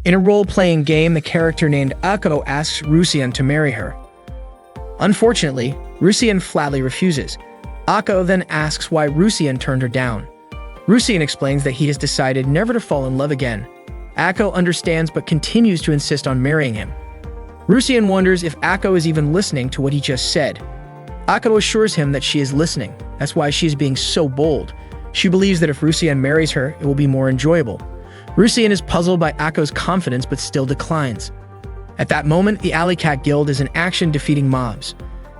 In a role-playing game, the character named Ako asks Rusian to marry her. Unfortunately, Rusian flatly refuses. Ako then asks why Rusian turned her down. Rusian explains that he has decided never to fall in love again. Ako understands but continues to insist on marrying him. Rusian wonders if Ako is even listening to what he just said. Ako assures him that she is listening. That's why she is being so bold. She believes that if Rusian marries her, it will be more enjoyable. Rusian is puzzled by Ako's confidence but still declines. At that moment, the Alley Cat Guild is in action defeating mobs.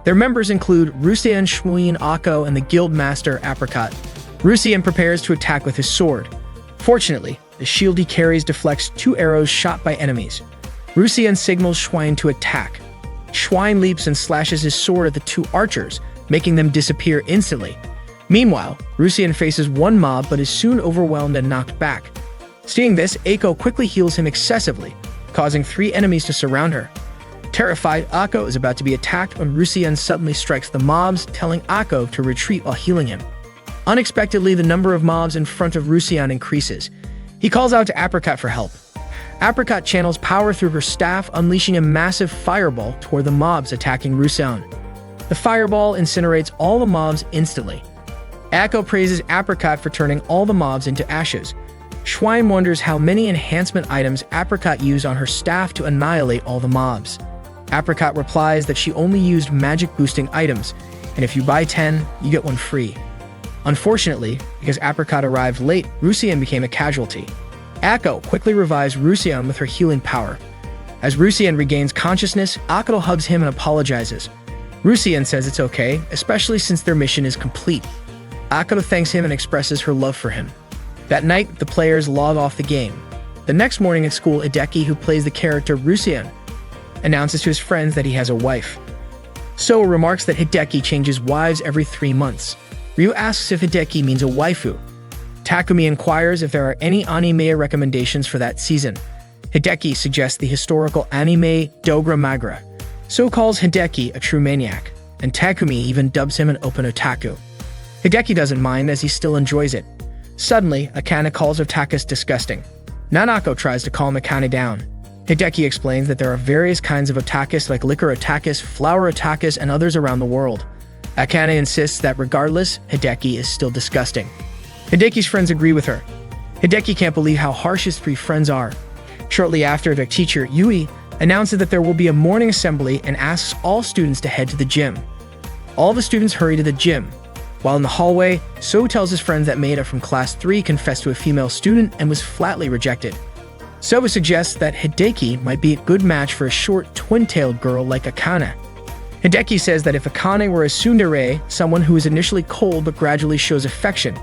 Their members include Rusian, Shmuin, Ako, and the guild master Apricot. Rusian prepares to attack with his sword. Fortunately, the shield he carries deflects 2 arrows shot by enemies. Rusian signals Schwein to attack. Schwein leaps and slashes his sword at the 2 archers, making them disappear instantly. Meanwhile, Rusian faces one mob but is soon overwhelmed and knocked back. Seeing this, Ako quickly heals him excessively, causing 3 enemies to surround her. Terrified, Ako is about to be attacked when Rusian suddenly strikes the mobs, telling Ako to retreat while healing him. Unexpectedly, the number of mobs in front of Rusian increases. He calls out to Apricot for help. Apricot channels power through her staff, unleashing a massive fireball toward the mobs attacking Rusian. The fireball incinerates all the mobs instantly. Ako praises Apricot for turning all the mobs into ashes. Schwein wonders how many enhancement items Apricot used on her staff to annihilate all the mobs. Apricot replies that she only used magic-boosting items, and if you buy 10, you get 1 free. Unfortunately, because Apricot arrived late, Rusian became a casualty. Ako quickly revives Rusian with her healing power. As Rusian regains consciousness, Ako hugs him and apologizes. Rusian says it's okay, especially since their mission is complete. Ako thanks him and expresses her love for him. That night, the players log off the game. The next morning at school, Hideki, who plays the character Rusian, announces to his friends that he has a wife. So remarks that Hideki changes wives every 3 months. Ryu asks if Hideki means a waifu. Takumi inquires if there are any anime recommendations for that season. Hideki suggests the historical anime Dogra Magra. So calls Hideki a true maniac, and Takumi even dubs him an open otaku. Hideki doesn't mind as he still enjoys it. Suddenly, Akane calls Otakus disgusting. Nanako tries to calm Akane down. Hideki explains that there are various kinds of otakus like liquor otakus, flower otakus, and others around the world. Akane insists that regardless, Hideki is still disgusting. Hideki's friends agree with her. Hideki can't believe how harsh his 3 friends are. Shortly after, their teacher, Yui, announces that there will be a morning assembly and asks all students to head to the gym. All the students hurry to the gym. While in the hallway, So tells his friends that Maeda from class 3 confessed to a female student and was flatly rejected. So suggests that Hideki might be a good match for a short, twin-tailed girl like Akane. Hideki says that if Akane were a tsundere, someone who is initially cold but gradually shows affection,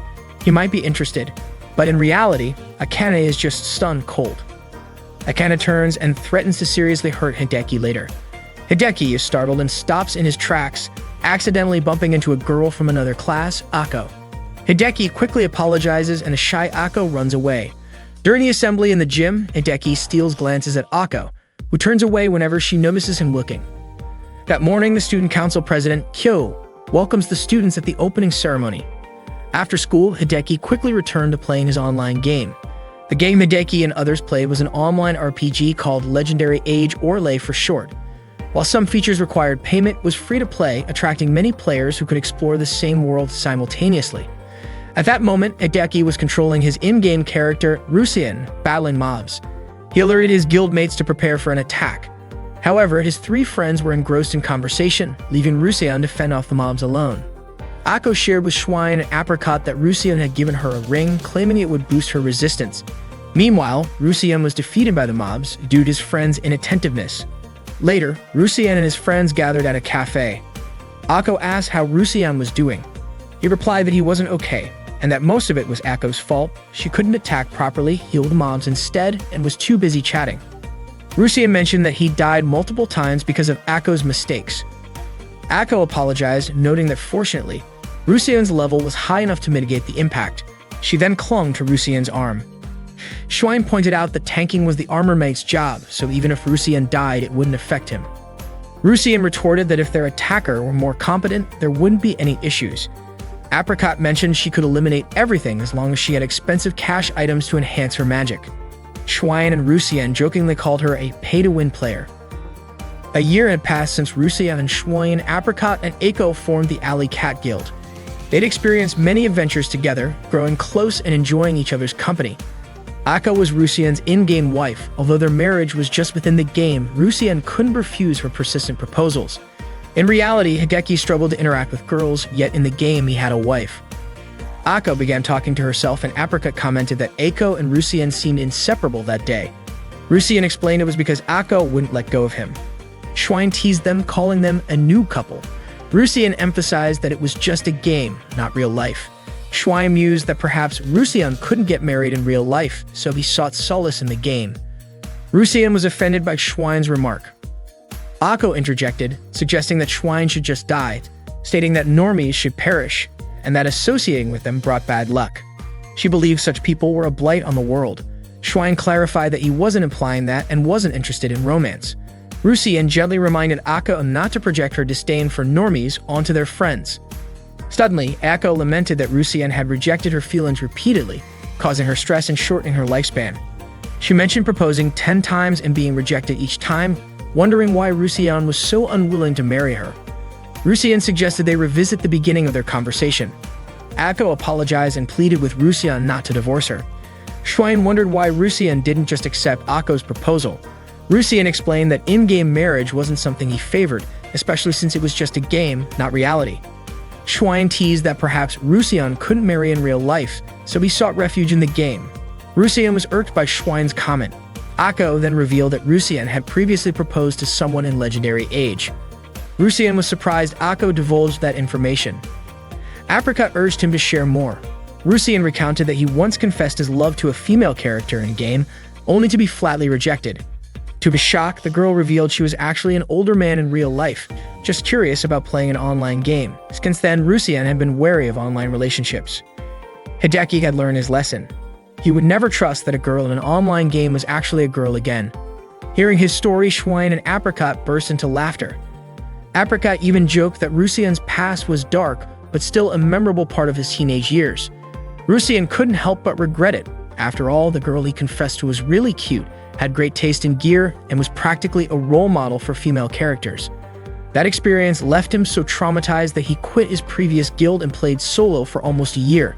he might be interested. But in reality, Akane is just stone cold. Akane turns and threatens to seriously hurt Hideki later. Hideki is startled and stops in his tracks, accidentally bumping into a girl from another class, Ako. Hideki quickly apologizes and a shy Ako runs away. During the assembly in the gym, Hideki steals glances at Ako, who turns away whenever she notices him looking. That morning, the student council president, Kyo, welcomes the students at the opening ceremony. After school, Hideki quickly returned to playing his online game. The game Hideki and others played was an online RPG called Legendary Age Orlais for short. While some features required payment, it was free to play, attracting many players who could explore the same world simultaneously. At that moment, Hideki was controlling his in-game character, Rusian, battling mobs. He alerted his guildmates to prepare for an attack. However, his 3 friends were engrossed in conversation, leaving Rusian to fend off the mobs alone. Ako shared with Schwein and Apricot that Rusian had given her a ring, claiming it would boost her resistance. Meanwhile, Rusian was defeated by the mobs due to his friends' inattentiveness. Later, Rusian and his friends gathered at a cafe. Ako asked how Rusian was doing. He replied that he wasn't okay, and that most of it was Ako's fault. She couldn't attack properly, healed the mobs instead, and was too busy chatting. Rusian mentioned that he died multiple times because of Ako's mistakes. Ako apologized, noting that fortunately, Rusian's level was high enough to mitigate the impact. She then clung to Rusian's arm. Schwein pointed out that tanking was the armor mate's job, so even if Rusian died, it wouldn't affect him. Rusian retorted that if their attacker were more competent, there wouldn't be any issues. Apricot mentioned she could eliminate everything as long as she had expensive cash items to enhance her magic. Schwein and Rusien jokingly called her a pay-to-win player. A year had passed since Rusien and Schwein, Apricot, and Aiko formed the Alley Cat Guild. They'd experienced many adventures together, growing close and enjoying each other's company. Aiko was Rusien's in-game wife. Although their marriage was just within the game, Rusien couldn't refuse her persistent proposals. In reality, Hideki struggled to interact with girls, yet in the game he had a wife. Aiko began talking to herself, and Apricot commented that Aiko and Rusien seemed inseparable that day. Rusien explained it was because Aiko wouldn't let go of him. Schwein teased them, calling them a new couple. Rusien emphasized that it was just a game, not real life. Schwein mused that perhaps Rusien couldn't get married in real life, so he sought solace in the game. Rusien was offended by Schwein's remark. Aiko interjected, suggesting that Schwein should just die, stating that normies should perish, and that associating with them brought bad luck. She believed such people were a blight on the world. Schwein clarified that he wasn't implying that and wasn't interested in romance. Rusien gently reminded Aiko not to project her disdain for normies onto their friends. Suddenly, Aiko lamented that Rusien had rejected her feelings repeatedly, causing her stress and shortening her lifespan. She mentioned proposing 10 times and being rejected each time, wondering why Rusien was so unwilling to marry her. Rusien suggested they revisit the beginning of their conversation. Aiko apologized and pleaded with Rusien not to divorce her. Schwein wondered why Rusien didn't just accept Aiko's proposal. Rusien explained that in-game marriage wasn't something he favored, especially since it was just a game, not reality. Schwein teased that perhaps Rusien couldn't marry in real life, so he sought refuge in the game. Rusien was irked by Schwein's comment. Aiko then revealed that Rusien had previously proposed to someone in Legendary Age. Rusien was surprised Aiko divulged that information. Apricot urged him to share more. Rusien recounted that he once confessed his love to a female character in-game, only to be flatly rejected. To his shock, the girl revealed she was actually an older man in real life, just curious about playing an online game. Since then, Rusien had been wary of online relationships. Hideki had learned his lesson. He would never trust that a girl in an online game was actually a girl again. Hearing his story, Schwein and Apricot burst into laughter. Apricot even joked that Rusien's past was dark, but still a memorable part of his teenage years. Rusien couldn't help but regret it. After all, the girl he confessed to was really cute, had great taste in gear, and was practically a role model for female characters. That experience left him so traumatized that he quit his previous guild and played solo for almost a year.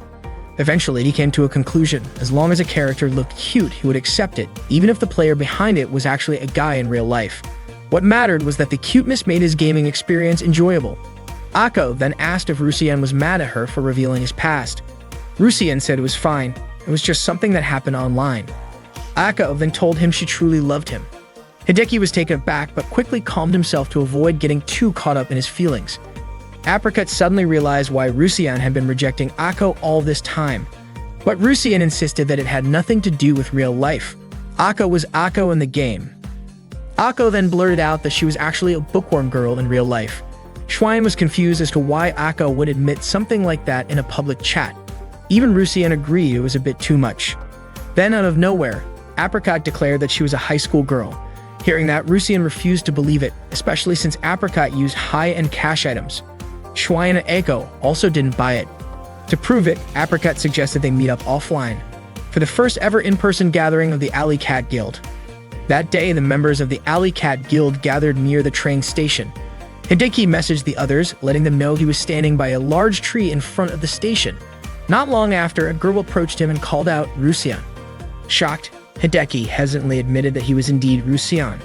Eventually, he came to a conclusion. As long as a character looked cute, he would accept it, even if the player behind it was actually a guy in real life. What mattered was that the cuteness made his gaming experience enjoyable. Aiko then asked if Rusien was mad at her for revealing his past. Rusien said it was fine. It was just something that happened online. Aiko then told him she truly loved him. Hideki was taken aback but quickly calmed himself to avoid getting too caught up in his feelings. Apricot suddenly realized why Rusien had been rejecting Aiko all this time. But Rusien insisted that it had nothing to do with real life. Aiko was Aiko in the game. Aiko then blurted out that she was actually a bookworm girl in real life. Schwein was confused as to why Aiko would admit something like that in a public chat. Even Rusien agreed it was a bit too much. Then out of nowhere, Apricot declared that she was a high school girl. Hearing that, Rusien refused to believe it, especially since Apricot used high-end cash items. Schwein and Aiko also didn't buy it. To prove it, Apricot suggested they meet up offline for the first ever in-person gathering of the Alley Cat Guild. That day, the members of the Alley Cat Guild gathered near the train station. Hideki messaged the others, letting them know he was standing by a large tree in front of the station. Not long after, a girl approached him and called out Rusien. Shocked, Hideki hesitantly admitted that he was indeed Rusien.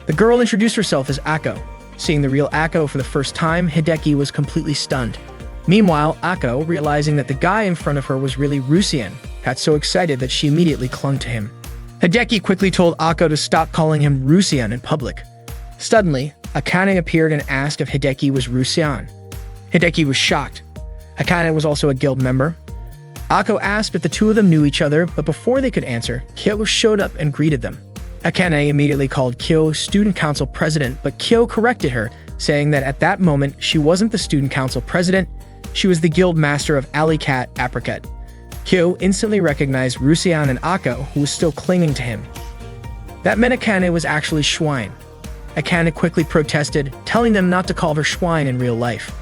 The girl introduced herself as Aiko. Seeing the real Aiko for the first time, Hideki was completely stunned. Meanwhile, Aiko, realizing that the guy in front of her was really Rusien, got so excited that she immediately clung to him. Hideki quickly told Aiko to stop calling him Rusien in public. Suddenly, Akane appeared and asked if Hideki was Rusien. Hideki was shocked. Akane was also a guild member. Aiko asked if the two of them knew each other, but before they could answer, Kyo showed up and greeted them. Akane immediately called Kyo student council president, but Kyo corrected her, saying that at that moment, she wasn't the student council president, she was the guild master of Alley Cat Apricot. Kyo instantly recognized Rusien and Aiko, who was still clinging to him. That meant Akane was actually Schwein. Akane quickly protested, telling them not to call her Schwein in real life.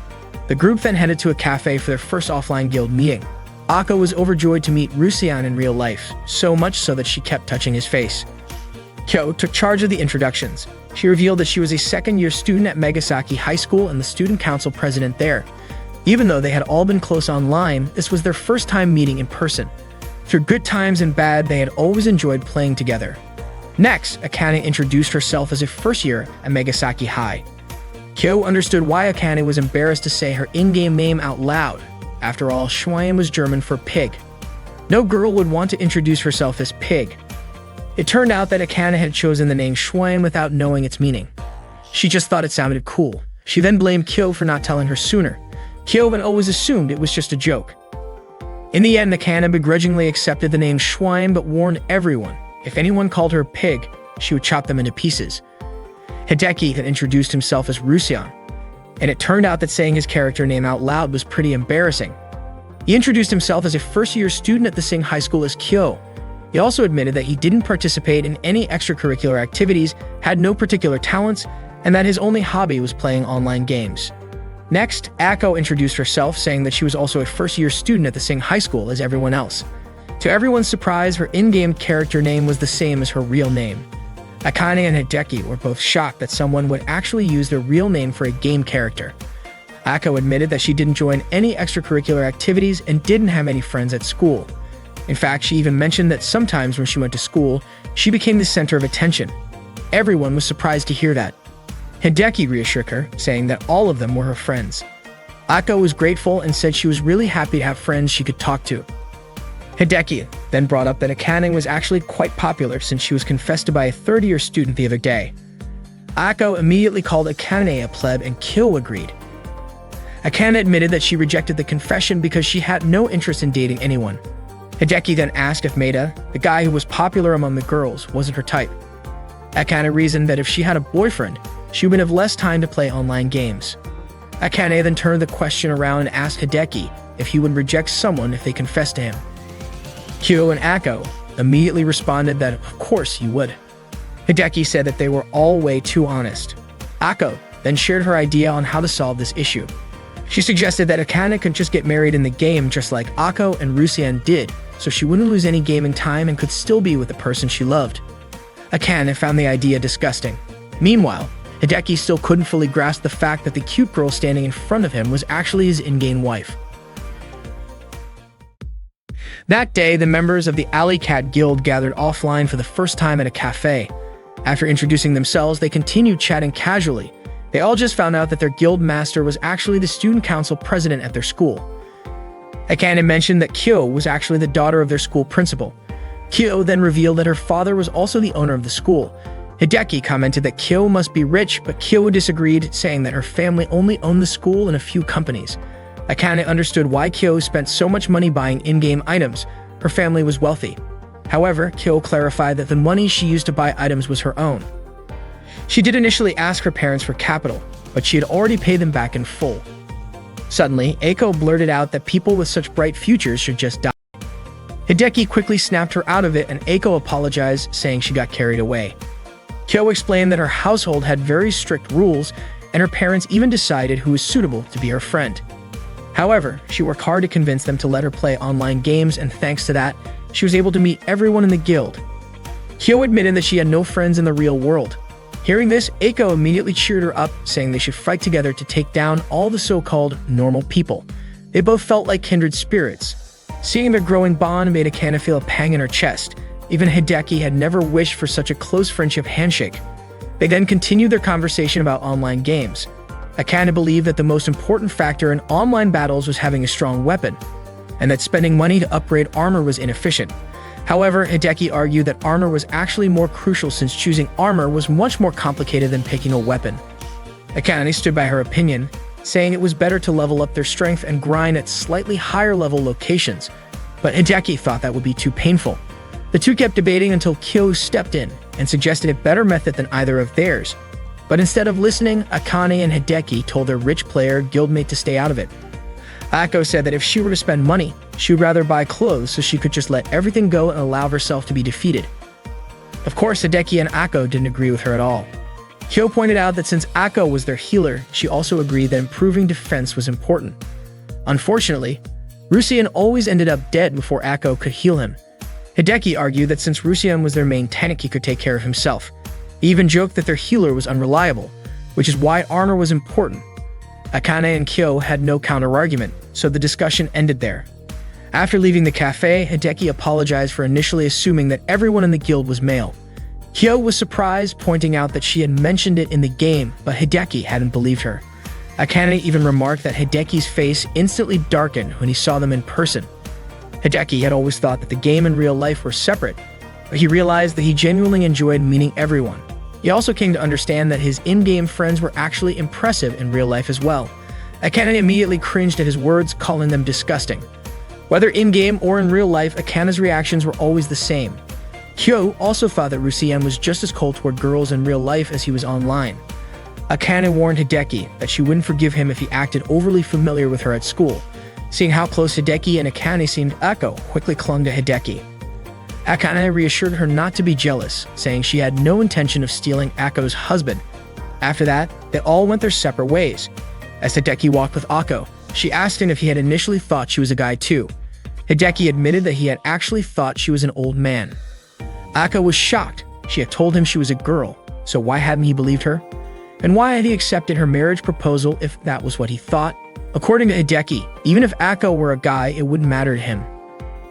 The group then headed to a cafe for their first offline guild meeting. Ako was overjoyed to meet Rusian in real life, so much so that she kept touching his face. Kyo took charge of the introductions. She revealed that she was a second-year student at Megasaki High School and the student council president there. Even though they had all been close online, this was their first time meeting in person. Through good times and bad, they had always enjoyed playing together. Next, Akane introduced herself as a first year at Megasaki High. Kyo understood why Akane was embarrassed to say her in-game name out loud. After all, Schwein was German for pig. No girl would want to introduce herself as pig. It turned out that Akane had chosen the name Schwein without knowing its meaning. She just thought it sounded cool. She then blamed Kyo for not telling her sooner. Kyo had always assumed it was just a joke. In the end, Akane begrudgingly accepted the name Schwein but warned everyone, if anyone called her pig, she would chop them into pieces. Hideki had introduced himself as Rusian, and it turned out that saying his character name out loud was pretty embarrassing. He introduced himself as a first-year student at the same high school as Kyo. He also admitted that he didn't participate in any extracurricular activities, had no particular talents, and that his only hobby was playing online games. Next, Ako introduced herself, saying that she was also a first-year student at the same high school as everyone else. To everyone's surprise, her in-game character name was the same as her real name. Akane and Hideki were both shocked that someone would actually use their real name for a game character. Ako admitted that she didn't join any extracurricular activities and didn't have any friends at school. In fact, she even mentioned that sometimes when she went to school, she became the center of attention. Everyone was surprised to hear that. Hideki reassured her, saying that all of them were her friends. Ako was grateful and said she was really happy to have friends she could talk to. Hideki then brought up that Akane was actually quite popular since she was confessed to by a third-year student the other day. Ako immediately called Akane a pleb and Kyo agreed. Akane admitted that she rejected the confession because she had no interest in dating anyone. Hideki then asked if Maeda, the guy who was popular among the girls, wasn't her type. Akane reasoned that if she had a boyfriend, she would have less time to play online games. Akane then turned the question around and asked Hideki if he would reject someone if they confessed to him. Kyo and Ako immediately responded that of course he would. Hideki said that they were all way too honest. Ako then shared her idea on how to solve this issue. She suggested that Akane could just get married in the game just like Ako and Rusian did, so she wouldn't lose any gaming time and could still be with the person she loved. Akane found the idea disgusting. Meanwhile, Hideki still couldn't fully grasp the fact that the cute girl standing in front of him was actually his in-game wife. That day, the members of the Alley Cat Guild gathered offline for the first time at a cafe. After introducing themselves, they continued chatting casually. They all just found out that their guild master was actually the student council president at their school. Akane mentioned that Kyo was actually the daughter of their school principal. Kyo then revealed that her father was also the owner of the school. Hideki commented that Kyo must be rich, but Kyo disagreed, saying that her family only owned the school and a few companies. Akane understood why Kyo spent so much money buying in-game items. Her family was wealthy. However, Kyo clarified that the money she used to buy items was her own. She did initially ask her parents for capital, but she had already paid them back in full. Suddenly, Ako blurted out that people with such bright futures should just die. Hideki quickly snapped her out of it and Ako apologized, saying she got carried away. Kyo explained that her household had very strict rules, and her parents even decided who was suitable to be her friend. However, she worked hard to convince them to let her play online games, and thanks to that, she was able to meet everyone in the guild. Kyo admitted that she had no friends in the real world. Hearing this, Ako immediately cheered her up, saying they should fight together to take down all the so-called normal people. They both felt like kindred spirits. Seeing their growing bond made Akane feel a pang in her chest. Even Hideki had never wished for such a close friendship handshake. They then continued their conversation about online games. Akane believed that the most important factor in online battles was having a strong weapon, and that spending money to upgrade armor was inefficient. However, Hideki argued that armor was actually more crucial since choosing armor was much more complicated than picking a weapon. Akane stood by her opinion, saying it was better to level up their strength and grind at slightly higher level locations, but Hideki thought that would be too painful. The two kept debating until Kyo stepped in and suggested a better method than either of theirs. But instead of listening, Akane and Hideki told their rich player guildmate to stay out of it. Ako said that if she were to spend money, she would rather buy clothes so she could just let everything go and allow herself to be defeated. Of course, Hideki and Ako didn't agree with her at all. Kyo pointed out that since Ako was their healer, she also agreed that improving defense was important. Unfortunately, Rusian always ended up dead before Ako could heal him. Hideki argued that since Rusian was their main tank, he could take care of himself. He even joked that their healer was unreliable, which is why armor was important. Akane and Kyo had no counter-argument, so the discussion ended there. After leaving the cafe, Hideki apologized for initially assuming that everyone in the guild was male. Kyo was surprised, pointing out that she had mentioned it in the game, but Hideki hadn't believed her. Akane even remarked that Hideki's face instantly darkened when he saw them in person. Hideki had always thought that the game and real life were separate, but he realized that he genuinely enjoyed meeting everyone. He also came to understand that his in-game friends were actually impressive in real life as well. Akane immediately cringed at his words, calling them disgusting. Whether in-game or in real life, Akane's reactions were always the same. Kyo also thought that Rusian was just as cold toward girls in real life as he was online. Akane warned Hideki that she wouldn't forgive him if he acted overly familiar with her at school. Seeing how close Hideki and Akane seemed, Ako quickly clung to Hideki. Akane reassured her not to be jealous, saying she had no intention of stealing Ako's husband. After that, they all went their separate ways. As Hideki walked with Ako, she asked him if he had initially thought she was a guy too. Hideki admitted that he had actually thought she was an old man. Ako was shocked. She had told him she was a girl, so why hadn't he believed her? And why had he accepted her marriage proposal if that was what he thought? According to Hideki, even if Ako were a guy, it wouldn't matter to him.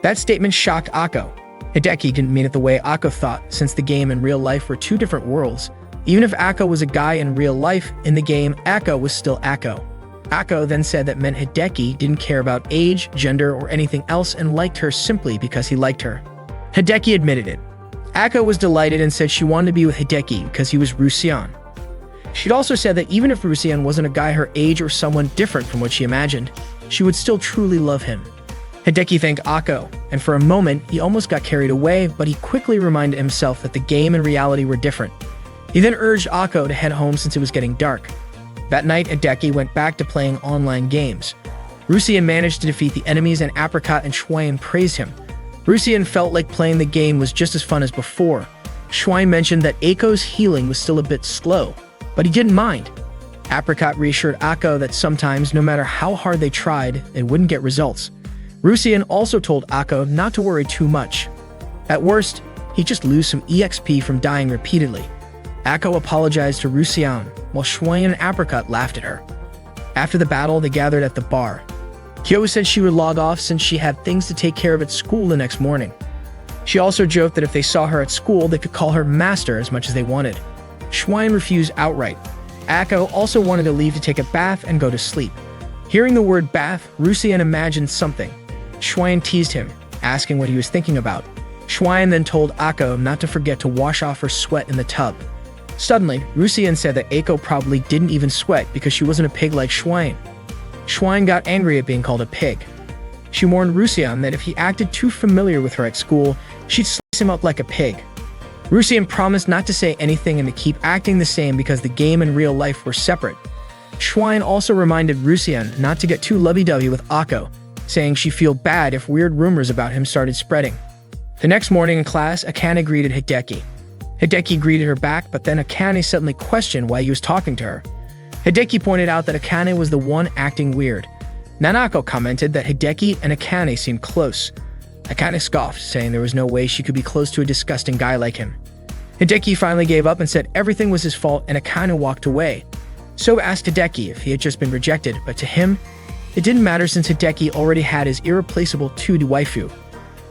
That statement shocked Ako. Hideki didn't mean it the way Ako thought, since the game and real life were two different worlds. Even if Ako was a guy in real life, in the game, Ako was still Ako. Ako then said that meant Hideki didn't care about age, gender, or anything else and liked her simply because he liked her. Hideki admitted it. Ako was delighted and said she wanted to be with Hideki because he was Rusian. She'd also said that even if Rusian wasn't a guy her age or someone different from what she imagined, she would still truly love him. Hideki thanked Ako, and for a moment, he almost got carried away, but he quickly reminded himself that the game and reality were different. He then urged Ako to head home since it was getting dark. That night, Hideki went back to playing online games. Rusian managed to defeat the enemies and Apricot and Schwein praised him. Rusian felt like playing the game was just as fun as before. Schwein mentioned that Ako's healing was still a bit slow, but he didn't mind. Apricot reassured Ako that sometimes, no matter how hard they tried, they wouldn't get results. Rusian also told Ako not to worry too much. At worst, he'd just lose some EXP from dying repeatedly. Ako apologized to Rusian, while Schwein and Apricot laughed at her. After the battle, they gathered at the bar. Kyo said she would log off since she had things to take care of at school the next morning. She also joked that if they saw her at school, they could call her master as much as they wanted. Schwein refused outright. Ako also wanted to leave to take a bath and go to sleep. Hearing the word bath, Rusian imagined something. Schwein teased him, asking what he was thinking about. Schwein then told Ako not to forget to wash off her sweat in the tub. Suddenly, Rusian said that Ako probably didn't even sweat because she wasn't a pig like Schwein. Schwein got angry at being called a pig. She warned Rusian that if he acted too familiar with her at school, she'd slice him up like a pig. Rusian promised not to say anything and to keep acting the same because the game and real life were separate. Schwein also reminded Rusian not to get too lovey-dovey with Ako, saying she'd feel bad if weird rumors about him started spreading. The next morning in class, Akane greeted Hideki. Hideki greeted her back, but then Akane suddenly questioned why he was talking to her. Hideki pointed out that Akane was the one acting weird. Nanako commented that Hideki and Akane seemed close. Akane scoffed, saying there was no way she could be close to a disgusting guy like him. Hideki finally gave up and said everything was his fault, and Akane walked away. So asked Hideki if he had just been rejected, but to him, it didn't matter since Hideki already had his irreplaceable 2D waifu.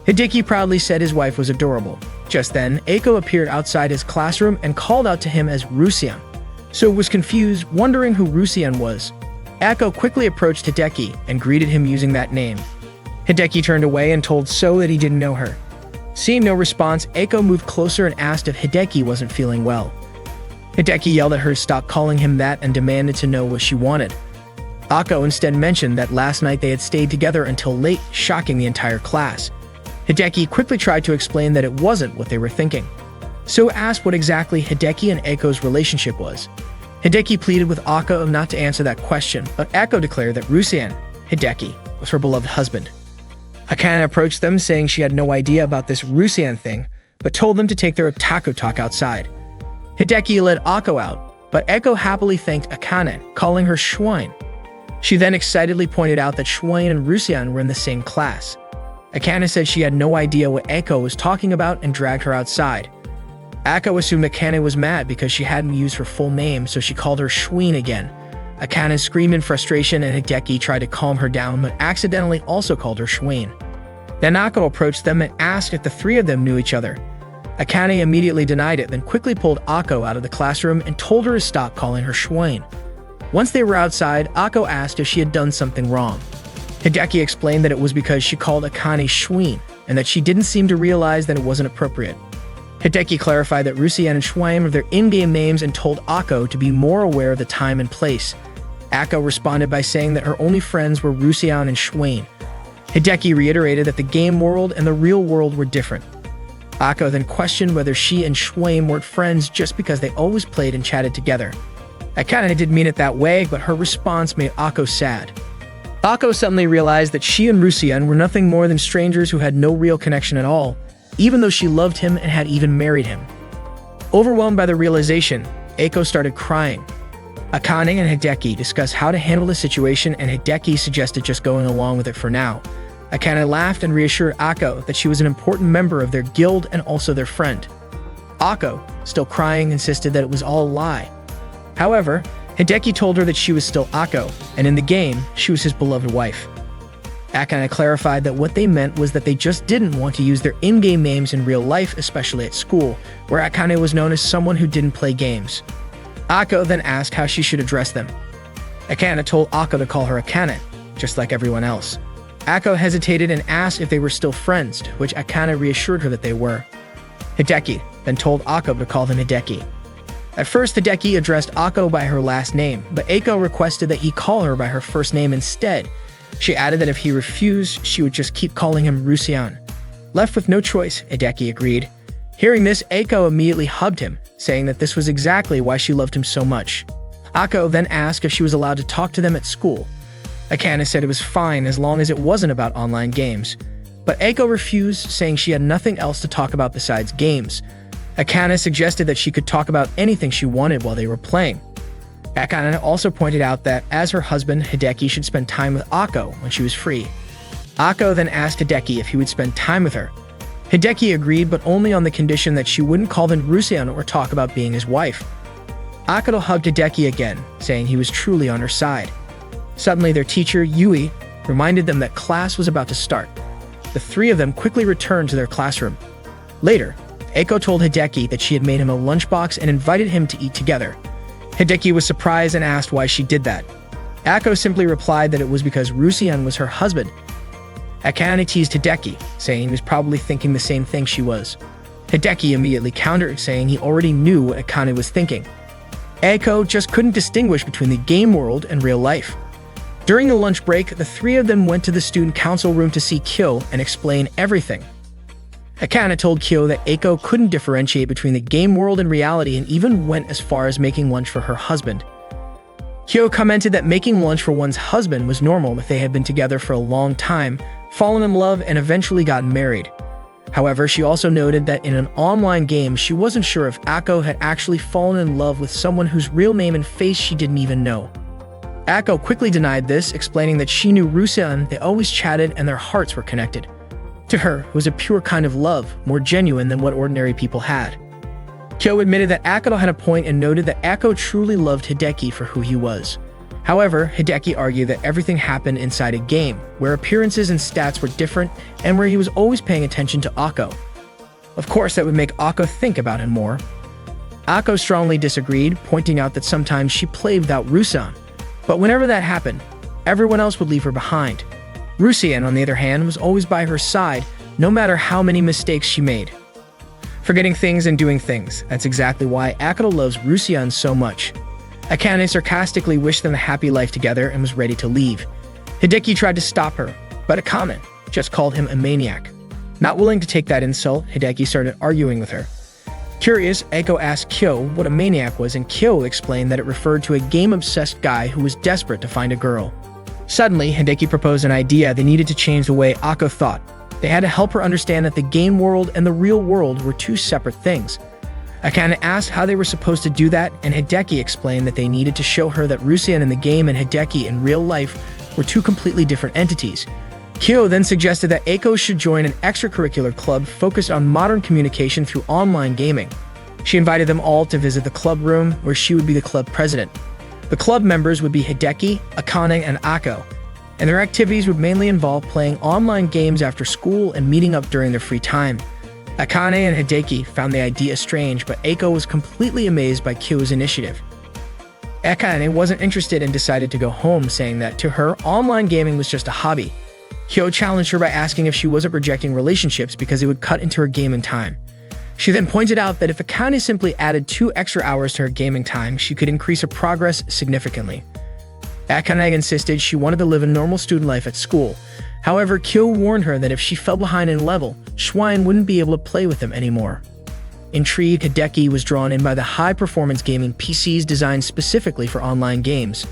Hideki proudly said his wife was adorable. Just then, Ako appeared outside his classroom and called out to him as Rusian. So was confused, wondering who Rusian was. Ako quickly approached Hideki and greeted him using that name. Hideki turned away and told So that he didn't know her. Seeing no response, Ako moved closer and asked if Hideki wasn't feeling well. Hideki yelled at her to stop calling him that and demanded to know what she wanted. Ako instead mentioned that last night they had stayed together until late, shocking the entire class. Hideki quickly tried to explain that it wasn't what they were thinking. So asked what exactly Hideki and Ako's relationship was. Hideki pleaded with Ako not to answer that question, but Ako declared that Rusian, Hideki, was her beloved husband. Akane approached them, saying she had no idea about this Rusian thing, but told them to take their otaku talk outside. Hideki led Ako out, but Ako happily thanked Akane, calling her Schwein. She then excitedly pointed out that Shuan and Rusian were in the same class. Akane said she had no idea what Eiko was talking about and dragged her outside. Akane assumed Akane was mad because she hadn't used her full name, so she called her Shuin again. Akane screamed in frustration and Hideki tried to calm her down but accidentally also called her Shuin. Then Akane approached them and asked if the three of them knew each other. Akane immediately denied it, then quickly pulled Akane out of the classroom and told her to stop calling her Shuin. Once they were outside, Akane asked if she had done something wrong. Hideki explained that it was because she called Akane Shuin, and that she didn't seem to realize that it wasn't appropriate. Hideki clarified that Rusian and Shuin were their in-game names and told Akane to be more aware of the time and place. Akane responded by saying that her only friends were Rusian and Shuin. Hideki reiterated that the game world and the real world were different. Akane then questioned whether she and Shuin weren't friends just because they always played and chatted together. Akane didn't mean it that way, but her response made Akane sad. Akane suddenly realized that she and Rusian were nothing more than strangers who had no real connection at all, even though she loved him and had even married him. Overwhelmed by the realization, Eiko started crying. Akane and Hideki discussed how to handle the situation, and Hideki suggested just going along with it for now. Akane laughed and reassured Akane that she was an important member of their guild and also their friend. Akane, still crying, insisted that it was all a lie. However, Hideki told her that she was still Akane, and in the game, she was his beloved wife. Akane clarified that what they meant was that they just didn't want to use their in-game names in real life, especially at school, where Akane was known as someone who didn't play games. Akane then asked how she should address them. Akane told Akane to call her Akane, just like everyone else. Akane hesitated and asked if they were still friends, to which Akane reassured her that they were. Hideki then told Akane to call them Hideki. At first, Hideki addressed Akane by her last name, but Eiko requested that he call her by her first name instead. She added that if he refused, she would just keep calling him Rusian. Left with no choice, Hideki agreed. Hearing this, Eiko immediately hugged him, saying that this was exactly why she loved him so much. Akane then asked if she was allowed to talk to them at school. Akane said it was fine as long as it wasn't about online games. But Eiko refused, saying she had nothing else to talk about besides games. Akane suggested that she could talk about anything she wanted while they were playing. Akane also pointed out that, as her husband, Hideki should spend time with Akane when she was free. Akane then asked Hideki if he would spend time with her. Hideki agreed, but only on the condition that she wouldn't call him Rusian or talk about being his wife. Akane hugged Hideki again, saying he was truly on her side. Suddenly, their teacher, Yui, reminded them that class was about to start. The three of them quickly returned to their classroom. Later, Eiko told Hideki that she had made him a lunchbox and invited him to eat together. Hideki was surprised and asked why she did that. Akane simply replied that it was because Rusian was her husband. Akane teased Hideki, saying he was probably thinking the same thing she was. Hideki immediately countered, saying he already knew what Akane was thinking. Eiko just couldn't distinguish between the game world and real life. During the lunch break, the three of them went to the student council room to see Kyo and explain everything. Akane told Kyo that Eiko couldn't differentiate between the game world and reality and even went as far as making lunch for her husband. Kyo commented that making lunch for one's husband was normal if they had been together for a long time, fallen in love, and eventually gotten married. However, she also noted that in an online game, she wasn't sure if Akane had actually fallen in love with someone whose real name and face she didn't even know. Akane quickly denied this, explaining that she knew Rusian, they always chatted, and their hearts were connected. To her, it was a pure kind of love, more genuine than what ordinary people had. Kyo admitted that Akane had a point and noted that Akane truly loved Hideki for who he was. However, Hideki argued that everything happened inside a game, where appearances and stats were different, and where he was always paying attention to Akane. Of course, that would make Akane think about him more. Akane strongly disagreed, pointing out that sometimes she played without Rusian, but whenever that happened, everyone else would leave her behind. Rusian, on the other hand, was always by her side, no matter how many mistakes she made. Forgetting things and doing things, that's exactly why Akane loves Rusian so much. Akane sarcastically wished them a happy life together and was ready to leave. Hideki tried to stop her, but Akane just called him a maniac. Not willing to take that insult, Hideki started arguing with her. Curious, Eiko asked Kyo what a maniac was, and Kyo explained that it referred to a game-obsessed guy who was desperate to find a girl. Suddenly, Hideki proposed an idea they needed to change the way Akane thought. They had to help her understand that the game world and the real world were two separate things. Akane asked how they were supposed to do that, and Hideki explained that they needed to show her that Rusian in the game and Hideki in real life were two completely different entities. Kyo then suggested that Eiko should join an extracurricular club focused on modern communication through online gaming. She invited them all to visit the club room, where she would be the club president. The club members would be Hideki, Akane, and Ako, and their activities would mainly involve playing online games after school and meeting up during their free time. Akane and Hideki found the idea strange, but Eiko was completely amazed by Kyo's initiative. Akane wasn't interested and decided to go home, saying that to her, online gaming was just a hobby. Kyo challenged her by asking if she wasn't rejecting relationships because it would cut into her gaming time. She then pointed out that if Akane simply added 2 extra hours to her gaming time, she could increase her progress significantly. Akane insisted she wanted to live a normal student life at school. However, Kyo warned her that if she fell behind in level, Schwein wouldn't be able to play with them anymore. Intrigued, Hideki was drawn in by the high-performance gaming PCs designed specifically for online games.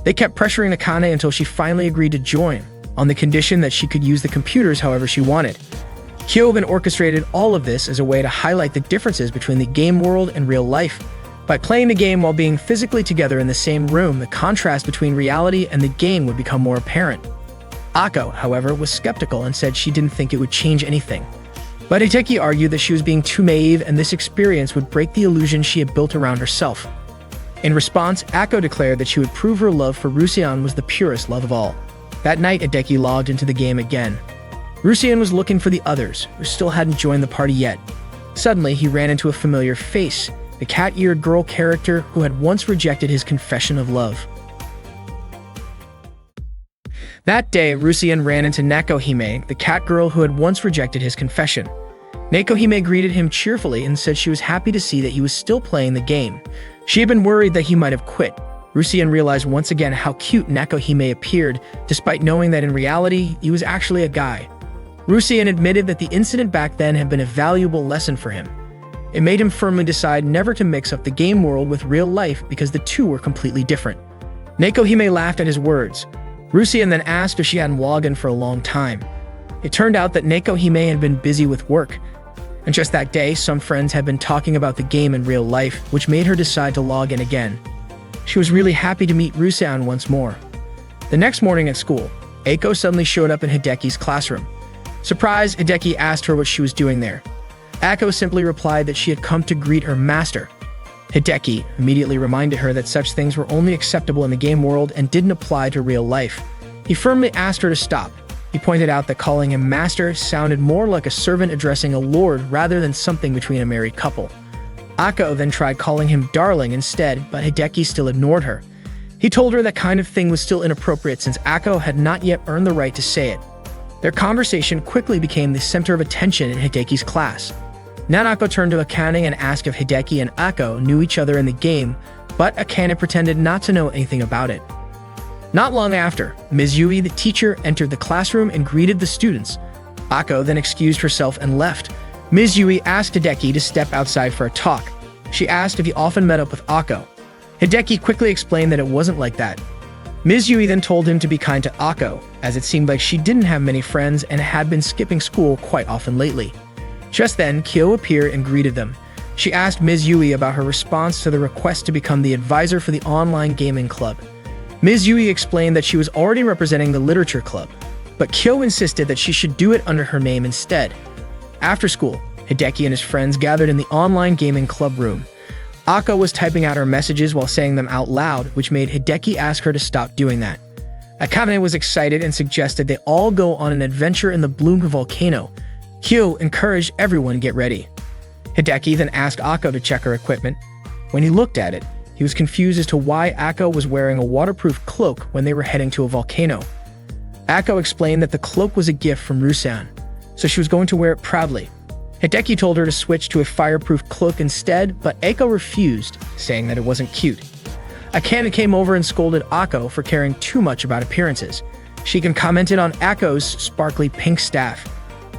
They kept pressuring Akane until she finally agreed to join, on the condition that she could use the computers however she wanted. Kyo then orchestrated all of this as a way to highlight the differences between the game world and real life. By playing the game while being physically together in the same room, the contrast between reality and the game would become more apparent. Ako, however, was skeptical and said she didn't think it would change anything. But Hideki argued that she was being too naive and this experience would break the illusion she had built around herself. In response, Ako declared that she would prove her love for Rusian was the purest love of all. That night, Hideki logged into the game again. Rusian was looking for the others, who still hadn't joined the party yet. Suddenly, he ran into a familiar face, the cat-eared girl character who had once rejected his confession of love. That day, Rusian ran into Nekohime, the cat girl who had once rejected his confession. Nekohime greeted him cheerfully and said she was happy to see that he was still playing the game. She had been worried that he might have quit. Rusian realized once again how cute Nekohime appeared, despite knowing that in reality, he was actually a guy. Rusian admitted that the incident back then had been a valuable lesson for him. It made him firmly decide never to mix up the game world with real life because the two were completely different. Nekohime laughed at his words. Rusian then asked if she hadn't logged in for a long time. It turned out that Nekohime had been busy with work, and just that day, some friends had been talking about the game in real life, which made her decide to log in again. She was really happy to meet Rusian once more. The next morning at school, Eiko suddenly showed up in Hideki's classroom. Surprised, Hideki asked her what she was doing there. Ako simply replied that she had come to greet her master. Hideki immediately reminded her that such things were only acceptable in the game world and didn't apply to real life. He firmly asked her to stop. He pointed out that calling him master sounded more like a servant addressing a lord rather than something between a married couple. Ako then tried calling him darling instead, but Hideki still ignored her. He told her that kind of thing was still inappropriate since Ako had not yet earned the right to say it. Their conversation quickly became the center of attention in Hideki's class. Nanako turned to Akane and asked if Hideki and Ako knew each other in the game, but Akane pretended not to know anything about it. Not long after, Ms. Yui, the teacher, entered the classroom and greeted the students. Ako then excused herself and left. Ms. Yui asked Hideki to step outside for a talk. She asked if he often met up with Ako. Hideki quickly explained that it wasn't like that. Ms. Yui then told him to be kind to Ako, as it seemed like she didn't have many friends and had been skipping school quite often lately. Just then, Kyo appeared and greeted them. She asked Ms. Yui about her response to the request to become the advisor for the online gaming club. Ms. Yui explained that she was already representing the literature club, but Kyo insisted that she should do it under her name instead. After school, Hideki and his friends gathered in the online gaming club room. Ako was typing out her messages while saying them out loud, which made Hideki ask her to stop doing that. Akane was excited and suggested they all go on an adventure in the Bloom volcano. Kyo encouraged everyone to get ready. Hideki then asked Ako to check her equipment. When he looked at it, he was confused as to why Ako was wearing a waterproof cloak when they were heading to a volcano. Ako explained that the cloak was a gift from Rusian, so she was going to wear it proudly. Hideki told her to switch to a fireproof cloak instead, but Ako refused, saying that it wasn't cute. Akane came over and scolded Ako for caring too much about appearances. She even commented on Ako's sparkly pink staff.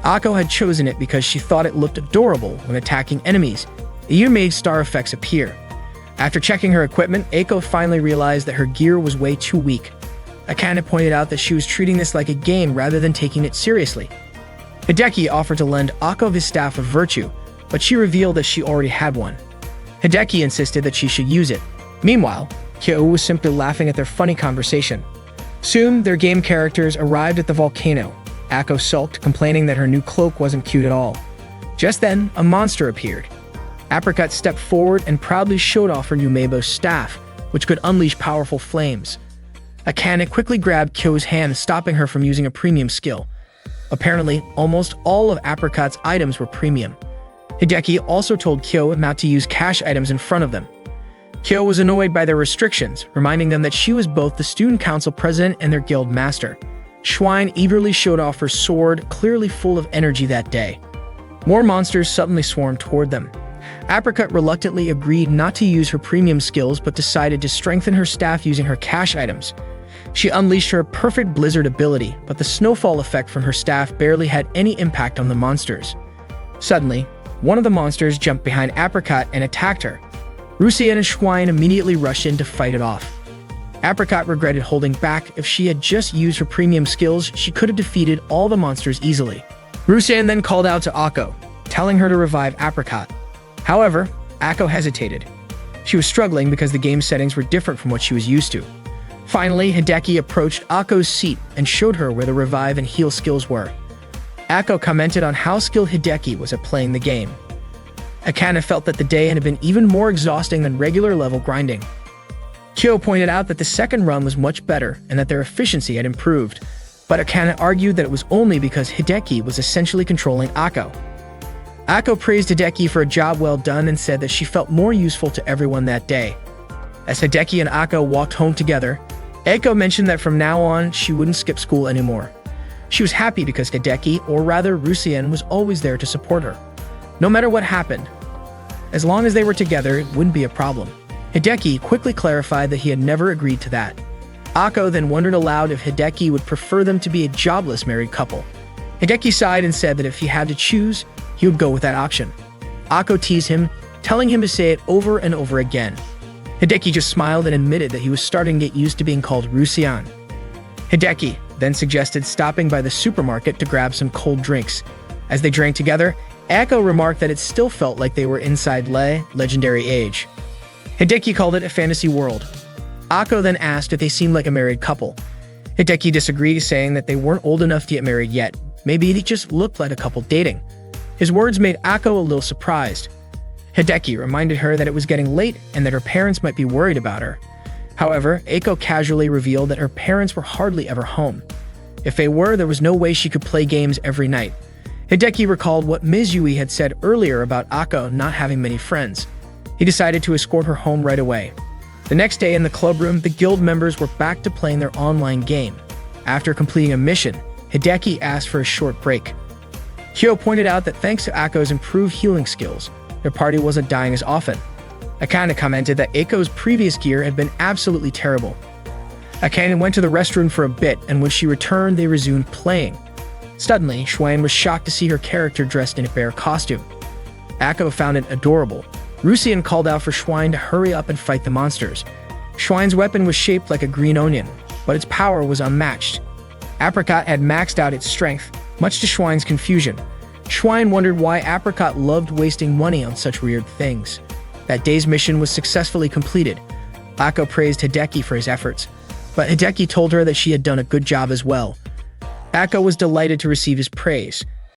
Ako had chosen it because she thought it looked adorable when attacking enemies. It even made star effects appear. After checking her equipment, Ako finally realized that her gear was way too weak. Akane pointed out that she was treating this like a game rather than taking it seriously. Hideki offered to lend Ako his staff of virtue, but she revealed that she already had one. Hideki insisted that she should use it. Meanwhile, Kyo was simply laughing at their funny conversation. Soon, their game characters arrived at the volcano. Akko sulked, complaining that her new cloak wasn't cute at all. Just then, a monster appeared. Apricot stepped forward and proudly showed off her new Meibo staff, which could unleash powerful flames. Akane quickly grabbed Kyo's hand, stopping her from using a premium skill. Apparently, almost all of Apricot's items were premium. Hideki also told Kyo not to use cash items in front of them. Kyo was annoyed by their restrictions, reminding them that she was both the student council president and their guild master. Schwein eagerly showed off her sword, clearly full of energy that day. More monsters suddenly swarmed toward them. Apricot reluctantly agreed not to use her premium skills but decided to strengthen her staff using her cash items. She unleashed her perfect blizzard ability, but the snowfall effect from her staff barely had any impact on the monsters. Suddenly, one of the monsters jumped behind Apricot and attacked her. Rusien and Schwein immediately rushed in to fight it off. Apricot regretted holding back. If she had just used her premium skills, she could have defeated all the monsters easily. Rusien then called out to Akko, telling her to revive Apricot. However, Akko hesitated. She was struggling because the game settings were different from what she was used to. Finally, Hideki approached Akko's seat and showed her where the revive and heal skills were. Akko commented on how skilled Hideki was at playing the game. Akane felt that the day had been even more exhausting than regular level grinding. Kyo pointed out that the second run was much better and that their efficiency had improved, but Akane argued that it was only because Hideki was essentially controlling Akko. Akko praised Hideki for a job well done and said that she felt more useful to everyone that day. As Hideki and Akko walked home together, Akko mentioned that from now on, she wouldn't skip school anymore. She was happy because Hideki, or rather Rusien, was always there to support her. No matter what happened, as long as they were together, it wouldn't be a problem. Hideki quickly clarified that he had never agreed to that. Akko then wondered aloud if Hideki would prefer them to be a jobless married couple. Hideki sighed and said that if he had to choose, he would go with that option. Akko teased him, telling him to say it over and over again. Hideki just smiled and admitted that he was starting to get used to being called Rusien. Hideki then suggested stopping by the supermarket to grab some cold drinks. As they drank together, Akko remarked that it still felt like they were inside legendary age. Hideki called it a fantasy world. Akko then asked if they seemed like a married couple. Hideki disagreed, saying that they weren't old enough to get married yet. Maybe they just looked like a couple dating. His words made Akko a little surprised. Hideki reminded her that it was getting late and that her parents might be worried about her. However, Akko casually revealed that her parents were hardly ever home. If they were, there was no way she could play games every night. Hideki recalled what Ms. Yui had said earlier about Akko not having many friends. He decided to escort her home right away. The next day in the club room, the guild members were back to playing their online game. After completing a mission, Hideki asked for a short break. Kyo pointed out that thanks to Akko's improved healing skills, their party wasn't dying as often. Akane commented that Akko's previous gear had been absolutely terrible. Akane went to the restroom for a bit, and when she returned, they resumed playing. Suddenly, Schwein was shocked to see her character dressed in a bear costume. Akko found it adorable. Rusien called out for Schwein to hurry up and fight the monsters. Schwein's weapon was shaped like a green onion, but its power was unmatched. Apricot had maxed out its strength, much to Schwein's confusion. Schwein wondered why Apricot loved wasting money on such weird things. That day's mission was successfully completed. Akko praised Hideki for his efforts, but Hideki told her that she had done a good job as well. Akko was delighted to receive his praise.